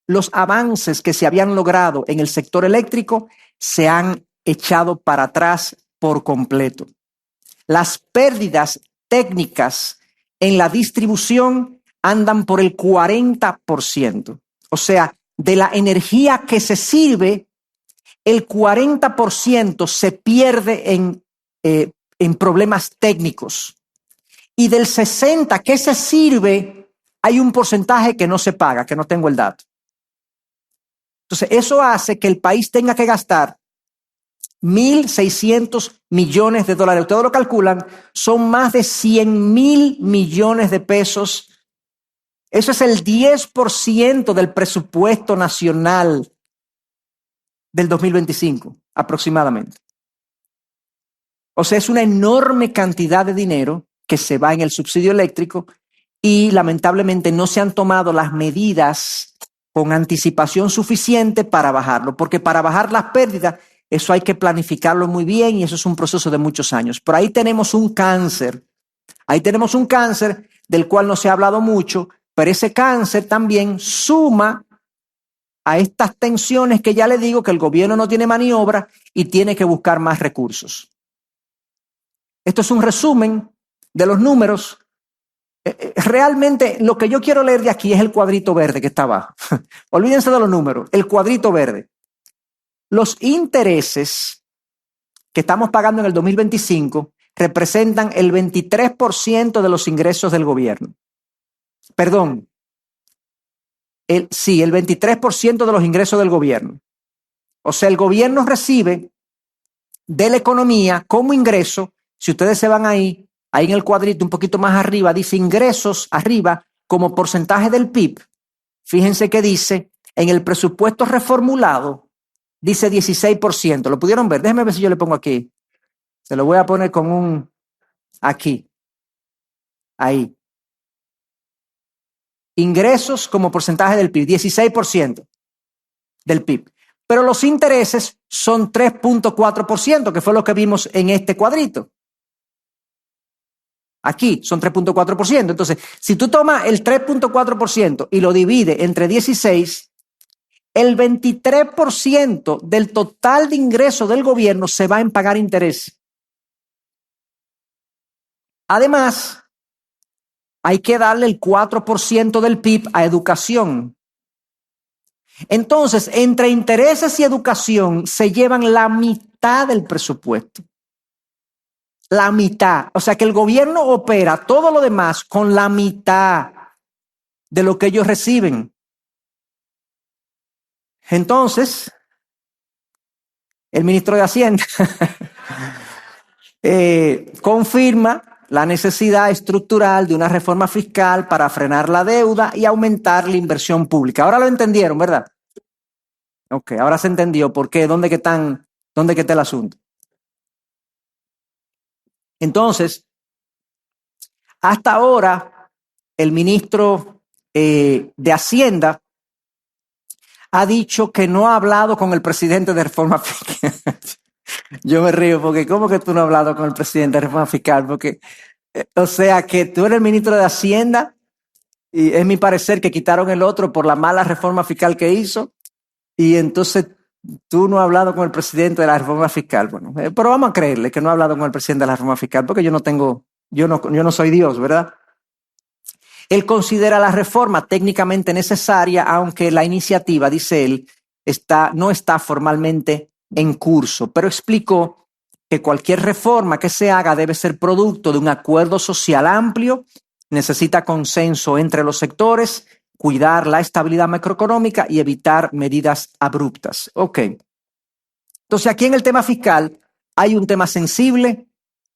A: los avances que se habían logrado en el sector eléctrico se han echado para atrás por completo. Las pérdidas técnicas en la distribución andan por el 40%. O sea, de la energía que se sirve, el 40% se pierde en problemas técnicos. Y del 60% que se sirve, hay un porcentaje que no se paga, que no tengo el dato. Entonces, eso hace que el país tenga que gastar 1.600 millones de dólares. Ustedes lo calculan, son más de 100.000 millones de pesos. Eso es el 10% del presupuesto nacional del 2025, aproximadamente. O sea, es una enorme cantidad de dinero que se va en el subsidio eléctrico y lamentablemente no se han tomado las medidas con anticipación suficiente para bajarlo, porque para bajar las pérdidas, eso hay que planificarlo muy bien y eso es un proceso de muchos años. Pero ahí tenemos un cáncer del cual no se ha hablado mucho, pero ese cáncer también suma a estas tensiones que ya le digo que el gobierno no tiene maniobra y tiene que buscar más recursos. Esto es un resumen de los números. Realmente lo que yo quiero leer de aquí es el cuadrito verde que está abajo. Olvídense de los números, el cuadrito verde. Los intereses que estamos pagando en el 2025 representan el 23% de los ingresos del gobierno. Perdón, el 23% de los ingresos del gobierno. O sea, el gobierno recibe de la economía como ingreso, si ustedes se van ahí en el cuadrito un poquito más arriba, dice ingresos arriba como porcentaje del PIB. Fíjense que dice, en el presupuesto reformulado, dice 16%. ¿Lo pudieron ver? Déjenme ver si yo le pongo aquí. Se lo voy a poner con aquí. Ahí. Ingresos como porcentaje del PIB, 16% del PIB. Pero los intereses son 3.4%, que fue lo que vimos en este cuadrito. Aquí son 3.4%. Entonces, si tú tomas el 3.4% y lo divides entre 16, el 23% del total de ingresos del gobierno se va en pagar interés. Además, hay que darle el 4% del PIB a educación. Entonces, entre intereses y educación se llevan la mitad del presupuesto. La mitad. O sea que el gobierno opera todo lo demás con la mitad de lo que ellos reciben. Entonces, el ministro de Hacienda confirma la necesidad estructural de una reforma fiscal para frenar la deuda y aumentar la inversión pública. Ahora lo entendieron, ¿verdad? Ok, ahora se entendió por qué, dónde que está el asunto. Entonces, hasta ahora, el ministro de Hacienda ha dicho que no ha hablado con el presidente de Reforma Fiscal. Yo me río porque ¿cómo que tú no has hablado con el presidente de Reforma Fiscal? Porque, o sea, que tú eres el ministro de Hacienda y es mi parecer que quitaron el otro por la mala reforma fiscal que hizo y entonces tú no has hablado con el presidente de la reforma fiscal. Bueno, pero vamos a creerle que no ha hablado con el presidente de la reforma fiscal porque yo no soy Dios, ¿verdad? Él considera la reforma técnicamente necesaria, aunque la iniciativa, dice él, no está formalmente en curso, pero explicó que cualquier reforma que se haga debe ser producto de un acuerdo social amplio, necesita consenso entre los sectores, cuidar la estabilidad macroeconómica y evitar medidas abruptas. Ok. Entonces, aquí en el tema fiscal hay un tema sensible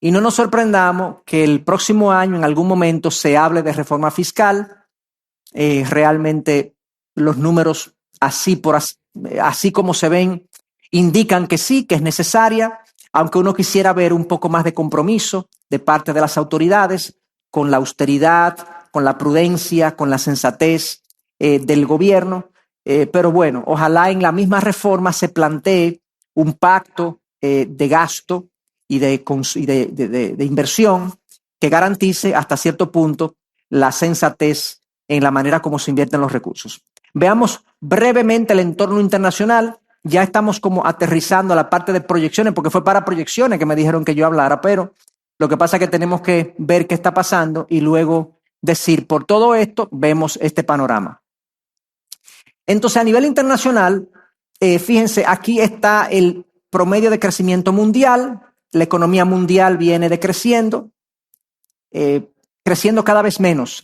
A: y no nos sorprendamos que el próximo año en algún momento se hable de reforma fiscal. Realmente los números así como se ven indican que sí, que es necesaria, aunque uno quisiera ver un poco más de compromiso de parte de las autoridades con la austeridad, con la prudencia, con la sensatez del gobierno. Pero bueno, ojalá en la misma reforma se plantee un pacto de gasto y de inversión que garantice hasta cierto punto la sensatez en la manera como se invierten los recursos. Veamos brevemente el entorno internacional. Ya estamos como aterrizando a la parte de proyecciones, porque fue para proyecciones que me dijeron que yo hablara, pero lo que pasa es que tenemos que ver qué está pasando y luego decir, por todo esto, vemos este panorama. Entonces, a nivel internacional, fíjense, aquí está el promedio de crecimiento mundial. La economía mundial viene decreciendo, creciendo cada vez menos.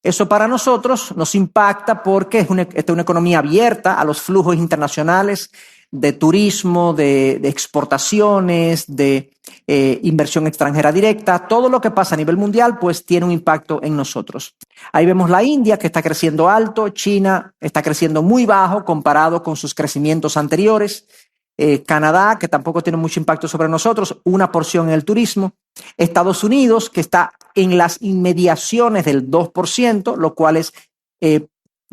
A: Eso para nosotros nos impacta porque esta es una economía abierta a los flujos internacionales de turismo, de exportaciones, de inversión extranjera directa. Todo lo que pasa a nivel mundial pues tiene un impacto en nosotros. Ahí vemos la India que está creciendo alto, China está creciendo muy bajo comparado con sus crecimientos anteriores. Canadá, que tampoco tiene mucho impacto sobre nosotros, una porción en el turismo. Estados Unidos, que está en las inmediaciones del 2%, lo cual es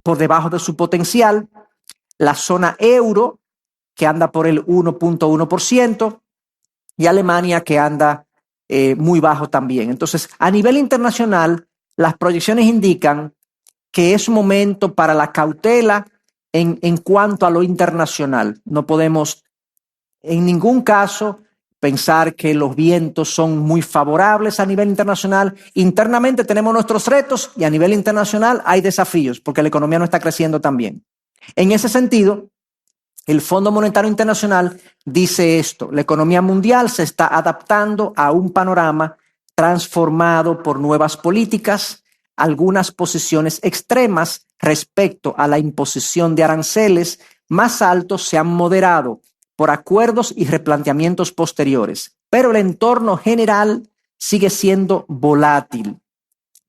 A: por debajo de su potencial. La zona euro, que anda por el 1.1%, y Alemania, que anda muy bajo también. Entonces, a nivel internacional, las proyecciones indican que es momento para la cautela en cuanto a lo internacional. No podemos en ningún caso pensar que los vientos son muy favorables a nivel internacional. Internamente tenemos nuestros retos y a nivel internacional hay desafíos porque la economía no está creciendo tan bien. En ese sentido, el Fondo Monetario Internacional dice esto: la economía mundial se está adaptando a un panorama transformado por nuevas políticas, algunas posiciones extremas respecto a la imposición de aranceles más altos se han moderado por acuerdos y replanteamientos posteriores, pero el entorno general sigue siendo volátil.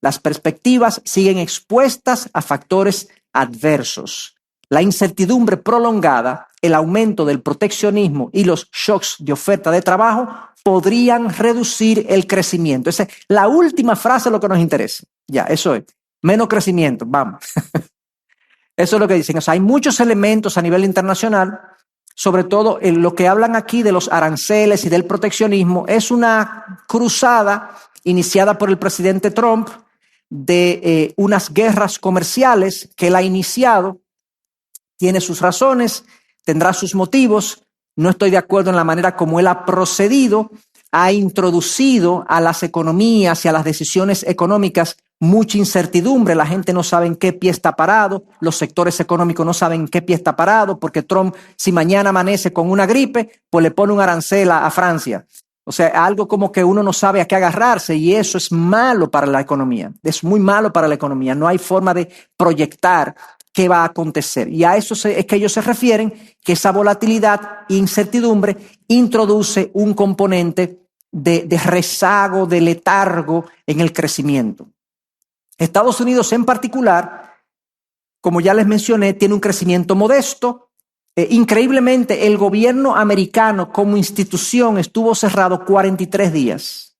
A: Las perspectivas siguen expuestas a factores adversos. La incertidumbre prolongada, el aumento del proteccionismo y los shocks de oferta de trabajo podrían reducir el crecimiento. Esa es la última frase de lo que nos interesa. Ya, eso es. Menos crecimiento, vamos. Eso es lo que dicen. O sea, hay muchos elementos a nivel internacional. Sobre todo en lo que hablan aquí de los aranceles y del proteccionismo, es una cruzada iniciada por el presidente Trump de unas guerras comerciales que él ha iniciado. Tiene sus razones, tendrá sus motivos. No estoy de acuerdo en la manera como él ha procedido. Ha introducido a las economías y a las decisiones económicas mucha incertidumbre. La gente no sabe en qué pie está parado, los sectores económicos no saben en qué pie está parado, porque Trump, si mañana amanece con una gripe, pues le pone un arancel a Francia. O sea, algo como que uno no sabe a qué agarrarse, y eso es malo para la economía. Es muy malo para la economía. No hay forma de proyectar qué va a acontecer. Y a eso es que ellos se refieren, que esa volatilidad e incertidumbre introduce un componente de rezago, de letargo en el crecimiento. Estados Unidos en particular, como ya les mencioné, tiene un crecimiento modesto. Increíblemente, el gobierno americano como institución estuvo cerrado 43 días,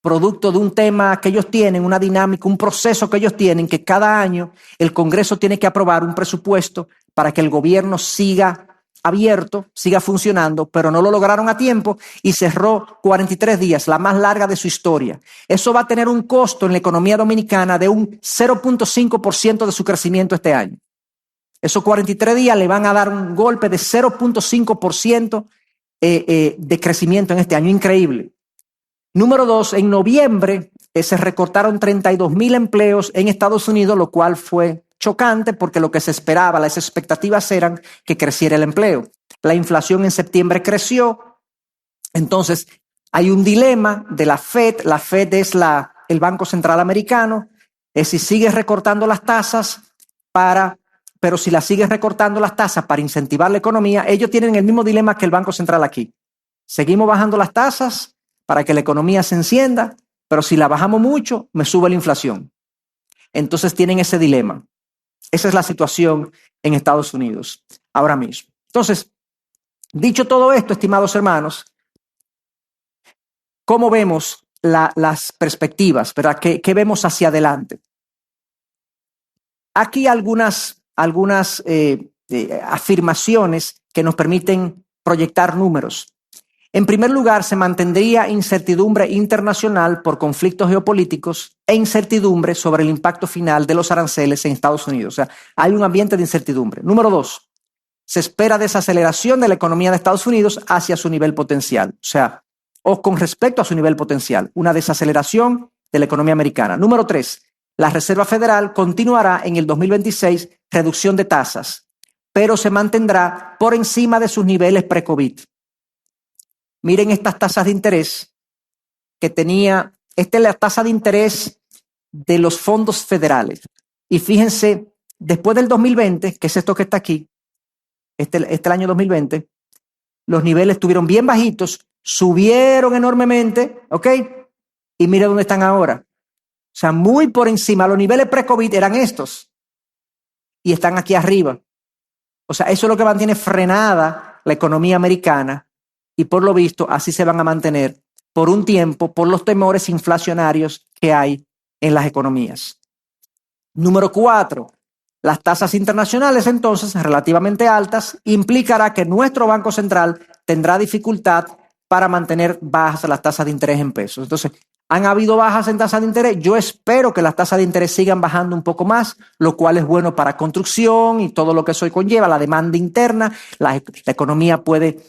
A: producto de un tema que ellos tienen, una dinámica, un proceso que ellos tienen, que cada año el Congreso tiene que aprobar un presupuesto para que el gobierno siga abierto, siga funcionando, pero no lo lograron a tiempo y cerró 43 días, la más larga de su historia. Eso va a tener un costo en la economía dominicana de un 0.5% de su crecimiento este año. Esos 43 días le van a dar un golpe de 0.5% de crecimiento en este año, increíble. Número 2, en noviembre se recortaron 32,000 empleos en Estados Unidos, lo cual fue chocante porque lo que se esperaba, las expectativas eran que creciera el empleo. La inflación en septiembre creció, entonces hay un dilema de la Fed. La Fed es el Banco Central Americano, es si sigues recortando las tasas pero si las sigues recortando las tasas para incentivar la economía, ellos tienen el mismo dilema que el Banco Central aquí. Seguimos bajando las tasas para que la economía se encienda, pero si la bajamos mucho, me sube la inflación. Entonces tienen ese dilema. Esa es la situación en Estados Unidos ahora mismo. Entonces, dicho todo esto, estimados hermanos, ¿cómo vemos las perspectivas, ¿verdad? ¿Qué vemos hacia adelante? Aquí algunas afirmaciones que nos permiten proyectar números. En primer lugar, se mantendría incertidumbre internacional por conflictos geopolíticos e incertidumbre sobre el impacto final de los aranceles en Estados Unidos. O sea, hay un ambiente de incertidumbre. Número 2, se espera desaceleración de la economía de Estados Unidos hacia su nivel potencial. O sea, o con respecto a su nivel potencial, una desaceleración de la economía americana. Número 3, la Reserva Federal continuará en el 2026 reducción de tasas, pero se mantendrá por encima de sus niveles pre-COVID. Miren estas tasas de interés que tenía, esta es la tasa de interés de los fondos federales. Y fíjense, después del 2020, que es esto que está aquí, el año 2020, los niveles estuvieron bien bajitos, subieron enormemente, ¿ok? Y mire dónde están ahora. O sea, muy por encima, los niveles pre-COVID eran estos y están aquí arriba. O sea, eso es lo que mantiene frenada la economía americana y por lo visto así se van a mantener por un tiempo por los temores inflacionarios que hay en las economías. Número 4, las tasas internacionales entonces relativamente altas implicará que nuestro Banco Central tendrá dificultad para mantener bajas las tasas de interés en pesos. Entonces, han habido bajas en tasas de interés. Yo espero que las tasas de interés sigan bajando un poco más, lo cual es bueno para construcción y todo lo que eso conlleva, la demanda interna, la economía puede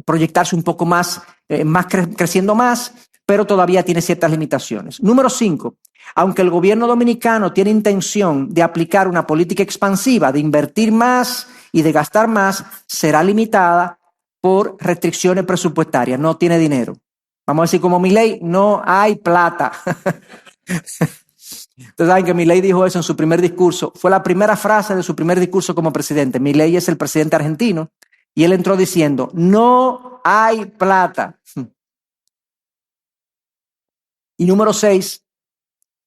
A: proyectarse un poco más, creciendo más, pero todavía tiene ciertas limitaciones. Número 5, aunque el gobierno dominicano tiene intención de aplicar una política expansiva, de invertir más y de gastar más, será limitada por restricciones presupuestarias, no tiene dinero. Vamos a decir como Milei, no hay plata. Ustedes saben que Milei dijo eso en su primer discurso. Fue la primera frase de su primer discurso como presidente. Milei es el presidente argentino y él entró diciendo, no hay plata. Y número 6,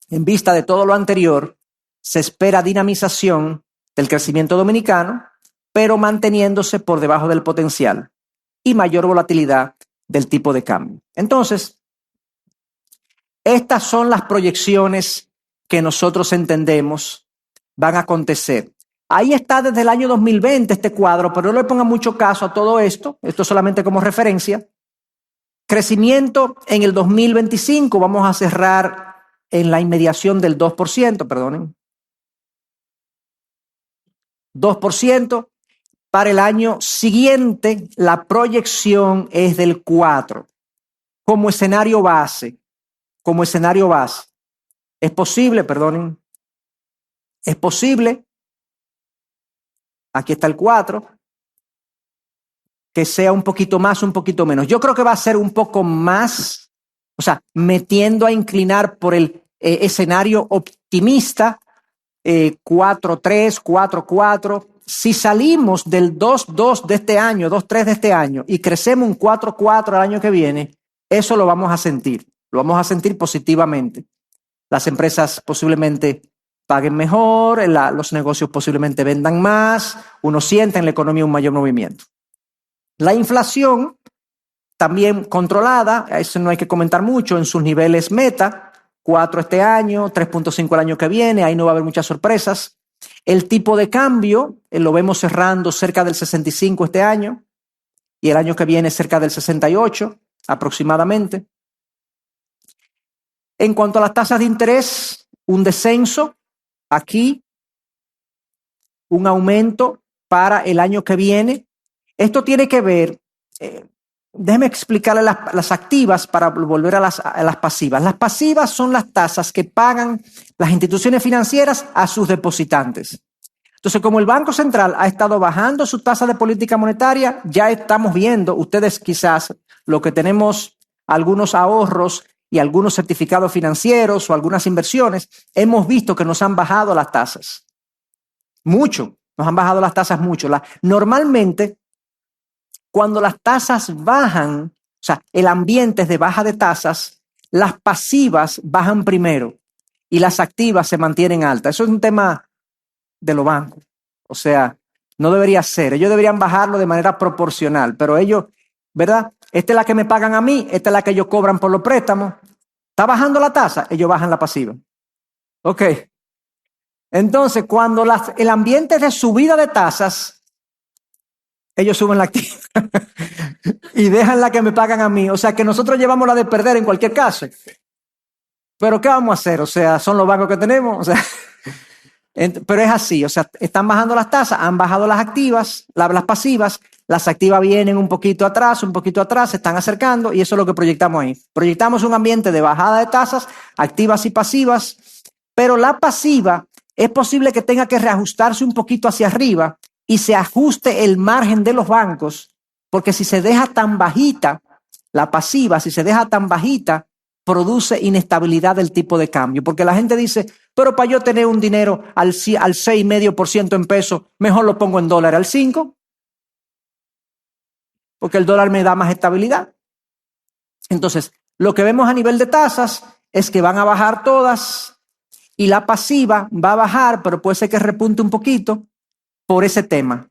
A: en vista de todo lo anterior, se espera dinamización del crecimiento dominicano, pero manteniéndose por debajo del potencial y mayor volatilidad del tipo de cambio. Entonces, estas son las proyecciones que nosotros entendemos van a acontecer. Ahí está desde el año 2020 este cuadro, pero no le pongan mucho caso a todo esto solamente como referencia. Crecimiento en el 2025, vamos a cerrar en la inmediación del 2%, perdonen. 2%. Para el año siguiente, la proyección es del 4%. Como escenario base. Es posible, perdonen, es posible, aquí está el 4%, que sea un poquito más, un poquito menos. Yo creo que va a ser un poco más, o sea, metiendo a inclinar por el escenario optimista, 4.3, 4.4. Si salimos del 2.2 de este año, 2.3 de este año y crecemos un 4.4 el año que viene, eso lo vamos a sentir positivamente. Las empresas posiblemente paguen mejor, los negocios posiblemente vendan más, uno siente en la economía un mayor movimiento. La inflación también controlada, eso no hay que comentar mucho, en sus niveles meta, 4 este año, 3.5 el año que viene, ahí no va a haber muchas sorpresas. El tipo de cambio lo vemos cerrando cerca del 65 este año y el año que viene cerca del 68 aproximadamente. En cuanto a las tasas de interés, un descenso aquí, un aumento para el año que viene. Esto tiene que ver, déjeme explicarle las activas para volver a las pasivas. Las pasivas son las tasas que pagan las instituciones financieras a sus depositantes. Entonces, como el Banco Central ha estado bajando su tasa de política monetaria, ya estamos viendo, ustedes quizás, lo que tenemos algunos ahorros y algunos certificados financieros o algunas inversiones, hemos visto que nos han bajado las tasas. Mucho, nos han bajado las tasas mucho. Normalmente, cuando las tasas bajan, o sea, el ambiente es de baja de tasas, las pasivas bajan primero y las activas se mantienen altas. Eso es un tema de los bancos. O sea, no debería ser. Ellos deberían bajarlo de manera proporcional, pero ellos, ¿verdad? Esta es la que me pagan a mí, esta es la que ellos cobran por los préstamos. ¿Está bajando la tasa? Ellos bajan la pasiva. Ok. Entonces, cuando el ambiente es de subida de tasas, ellos suben la activa y dejan la que me pagan a mí. O sea, que nosotros llevamos la de perder en cualquier caso. Pero ¿qué vamos a hacer? O sea, son los bancos que tenemos. O sea, pero es así. O sea, están bajando las tasas, han bajado las activas, las pasivas. Las activas vienen un poquito atrás, se están acercando y eso es lo que proyectamos ahí. Proyectamos un ambiente de bajada de tasas, activas y pasivas, pero la pasiva es posible que tenga que reajustarse un poquito hacia arriba y se ajuste el margen de los bancos, porque si se deja tan bajita, la pasiva, si se deja tan bajita, produce inestabilidad del tipo de cambio, porque la gente dice, pero para yo tener un dinero al 6,5% en pesos, mejor lo pongo en dólar al 5%, porque el dólar me da más estabilidad. Entonces, lo que vemos a nivel de tasas es que van a bajar todas y la pasiva va a bajar, pero puede ser que repunte un poquito por ese tema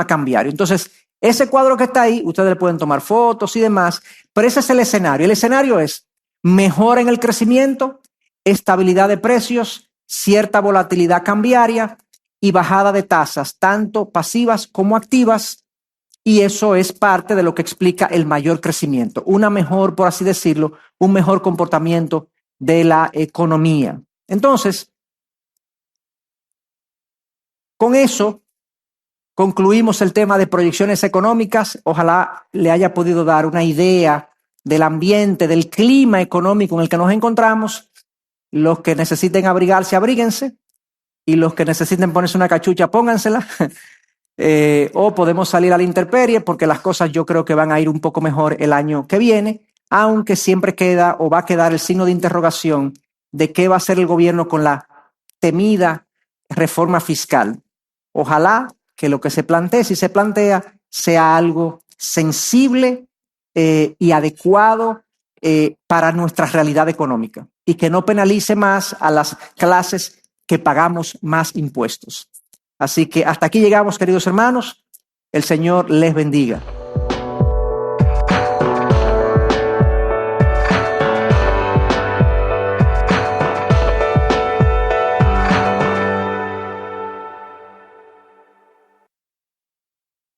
A: cambiario. Entonces, ese cuadro que está ahí, ustedes le pueden tomar fotos y demás, pero ese es el escenario. El escenario es mejora en el crecimiento, estabilidad de precios, cierta volatilidad cambiaria y bajada de tasas, tanto pasivas como activas, y eso es parte de lo que explica el mayor crecimiento, una mejor, por así decirlo, un mejor comportamiento de la economía. Entonces, con eso concluimos el tema de proyecciones económicas. Ojalá le haya podido dar una idea del ambiente, del clima económico en el que nos encontramos. Los que necesiten abrigarse, abríguense, y los que necesiten ponerse una cachucha, póngansela. O podemos salir a la intemperie, porque las cosas yo creo que van a ir un poco mejor el año que viene, aunque siempre queda o va a quedar el signo de interrogación de qué va a hacer el gobierno con la temida reforma fiscal. Ojalá que lo que se plantee, si se plantea, sea algo sensible y adecuado para nuestra realidad económica y que no penalice más a las clases que pagamos más impuestos. Así que hasta aquí llegamos, queridos hermanos. El Señor les bendiga.